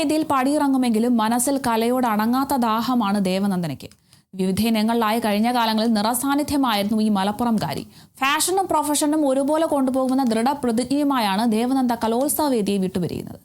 വേദിയിൽ പടിയിറങ്ങുമെങ്കിലും മനസ്സിൽ കലയോട് അടങ്ങാത്ത ദാഹമാണ് ദേവനന്ദനയ്ക്ക്. വിവിധ ഇനങ്ങളിലായി കഴിഞ്ഞ കാലങ്ങളിൽ നിറസാന്നിധ്യമായിരുന്നു ഈ മലപ്പുറംകാരി. ഫാഷനും പ്രൊഫഷനും ഒരുപോലെ കൊണ്ടുപോകുമെന്ന ദൃഢപ്രതിജ്ഞയുമായാണ് ദേവനന്ദ കലോത്സവ വേദിയെ വിട്ടുപിരിയുന്നത്.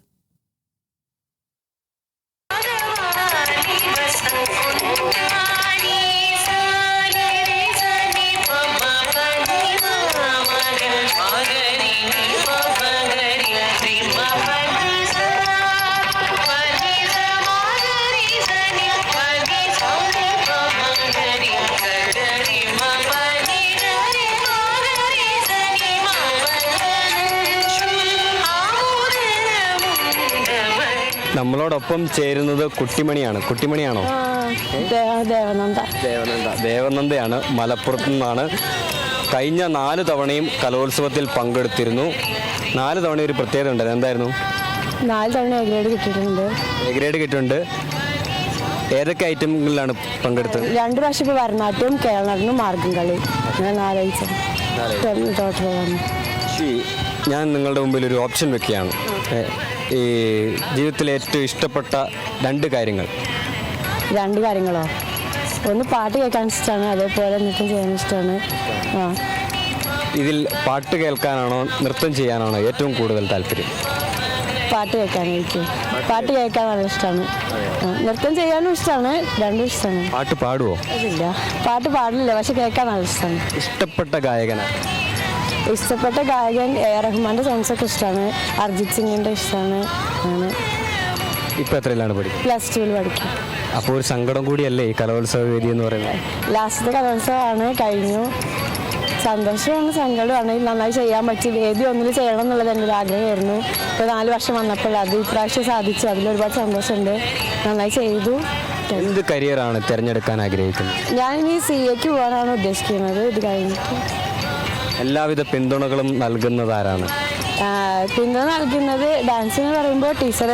നമ്മളോടൊപ്പം ചേരുന്നത് കുട്ടിമണിയാണ്. കുട്ടിമണിയാണോ? ദേവനന്ദയാണ്. മലപ്പുറത്തു നിന്നാണ്. കഴിഞ്ഞ 4 തവണയും കലോത്സവത്തിൽ പങ്കെടുത്തിരുന്നു. 4 തവണ ഒരു പ്രത്യേകത ഉണ്ട്. എന്തായിരുന്നു? 4 തവണ എ ഗ്രേഡ് കിട്ടിയിട്ടുണ്ട്. എ ഗ്രേഡ് കിട്ടിയിട്ടുണ്ട്. ഏതൊക്കെ ഐറ്റങ്ങളിലാണ് പങ്കെടുത്തത്? 2 പ്രാവശ്യം ഇപ്പോൾ ഭരതനാട്യം, കേരള മാർഗം കളി. ഞാൻ നിങ്ങളുടെ മുമ്പിൽ ഒരു ഓപ്ഷൻ വെക്കുകയാണ്. ഈ ജീവിതത്തിലെ ഏറ്റവും ഇഷ്ടപ്പെട്ട 2 കാര്യങ്ങൾ. 2 കാര്യങ്ങളോ? ഒന്ന് പാട്ട് കേൾക്കാൻ ഇഷ്ടമാണ്, അതേപോലെ നൃത്തം ചെയ്യാൻ ഇഷ്ടമാണ്. ഇതിൽ പാട്ട് കേൾക്കാനാണോ നൃത്തം ചെയ്യാനാണോ ഏറ്റവും കൂടുതൽ താല്പര്യം? പാട്ട് കേൾക്കാനായിരിക്കും. പാട്ട് കേൾക്കാൻ നല്ല ഇഷ്ടമാണ്. നൃത്തം ചെയ്യാനും ഇഷ്ടമാണ്. 2 ഇഷ്ടമാണ്. പാട്ട് പാടുവോ? ഇല്ല, പാട്ട് പാടില്ല, പക്ഷെ കേൾക്കാൻ നല്ല ഇഷ്ടമാണ്. ഇഷ്ടപ്പെട്ട ഗായകനാണ്? ഇഷ്ടപ്പെട്ട ഗായകൻ A.R. റഹ്മാന്റെ സോങ്സ് ഒക്കെ ഇഷ്ടമാണ്. അർജിത് സിംഗിന്റെ ഇഷ്ടമാണ്. അങ്ങനെ. ഇപ്പൊ എത്രയിലാണ് പഠിക്കുന്നത്? +2 പഠിക്കും. അപ്പോൾ ഒരു സങ്കടം കൂടിയല്ലേ ഈ കലോത്സവ വേദി എന്ന് പറയുന്നത്? ലാസ്റ്റത്തെ കലോത്സവമാണ്, കഴിഞ്ഞു. സന്തോഷമാണ്, സങ്കടമാണ്. നന്നായി ചെയ്യാൻ പറ്റി. വേദി ഒന്നിൽ ചെയ്യണം എന്നുള്ളത് എൻ്റെ ഒരു ആഗ്രഹമായിരുന്നു. ഇപ്പോൾ 4 വർഷം വന്നപ്പോൾ അത് ഇപ്രാവശ്യം സാധിച്ചു. അതിലൊരുപാട് സന്തോഷമുണ്ട്. നന്നായി ചെയ്തു. എന്ത് കരിയറാണ് തിരഞ്ഞെടുക്കാൻ ആഗ്രഹിക്കുന്നത്? ഞാനിനി CA പോകാനാണ് ഉദ്ദേശിക്കുന്നത്. ഇത് കഴിഞ്ഞിട്ട് എല്ലാവിധ പിന്തുണകളും നൽകുന്നത് ആരാണ്? പിന്തുണ നൽകുന്നത് ഡാൻസ് എന്ന് പറയുമ്പോൾ ടീച്ചർ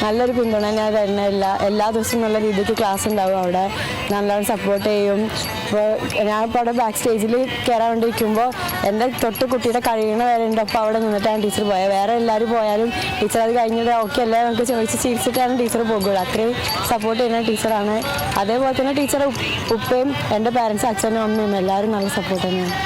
നല്ലൊരു പിന്തുണ ഞാൻ തരുന്നില്ല. എല്ലാ ദിവസവും നല്ല രീതിക്ക് ക്ലാസ് ഉണ്ടാവും. അവിടെ നല്ലോണം സപ്പോർട്ട് ചെയ്യും. ഇപ്പോൾ ഞാനിപ്പോൾ അവിടെ ബാക്ക് സ്റ്റേജിൽ കയറാൻ വേണ്ടിയിരിക്കുമ്പോൾ എൻ്റെ തൊട്ട് കുട്ടിയുടെ കഴിയുന്ന വരെ ഉണ്ട്. അപ്പോൾ അവിടെ നിന്നിട്ടാണ് ടീച്ചർ പോയത്. വേറെ എല്ലാവരും പോയാലും ടീച്ചർ അത് കഴിഞ്ഞിട്ട് ഓക്കെ അല്ലേ നമുക്ക് ചോദിച്ച് ചിരിച്ചിട്ടാണ് ടീച്ചർ പോകുള്ളൂ. അത്രയും സപ്പോർട്ട് ചെയ്യുന്ന ടീച്ചറാണ്. അതേപോലെ തന്നെ ടീച്ചറെ ഉപ്പയും എൻ്റെ പാരൻസ് അച്ഛനും അമ്മയും എല്ലാവരും നല്ല സപ്പോർട്ട് തന്നെയാണ്.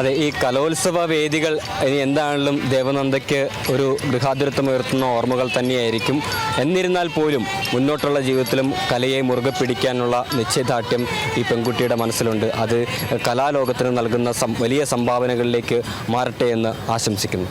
അതെ, ഈ കലോത്സവ വേദികൾ ഇനി എന്താണെങ്കിലും ദേവനന്ദയ്ക്ക് ഒരു ഗൃഹാതുരത്വം ഉയർത്തുന്ന ഓർമ്മകൾ തന്നെയായിരിക്കും. എന്നിരുന്നാൽ പോലും മുന്നോട്ടുള്ള ജീവിതത്തിലും കലയെ മുറുകെ പിടിക്കാനുള്ള നിശ്ചയദാർഢ്യം ഈ പെൺകുട്ടിയുടെ മനസ്സിലുണ്ട്. അത് കലാലോകത്തിന് നൽകുന്ന വലിയ സംഭാവനകളിലേക്ക് മാറട്ടെ എന്ന് ആശംസിക്കുന്നു.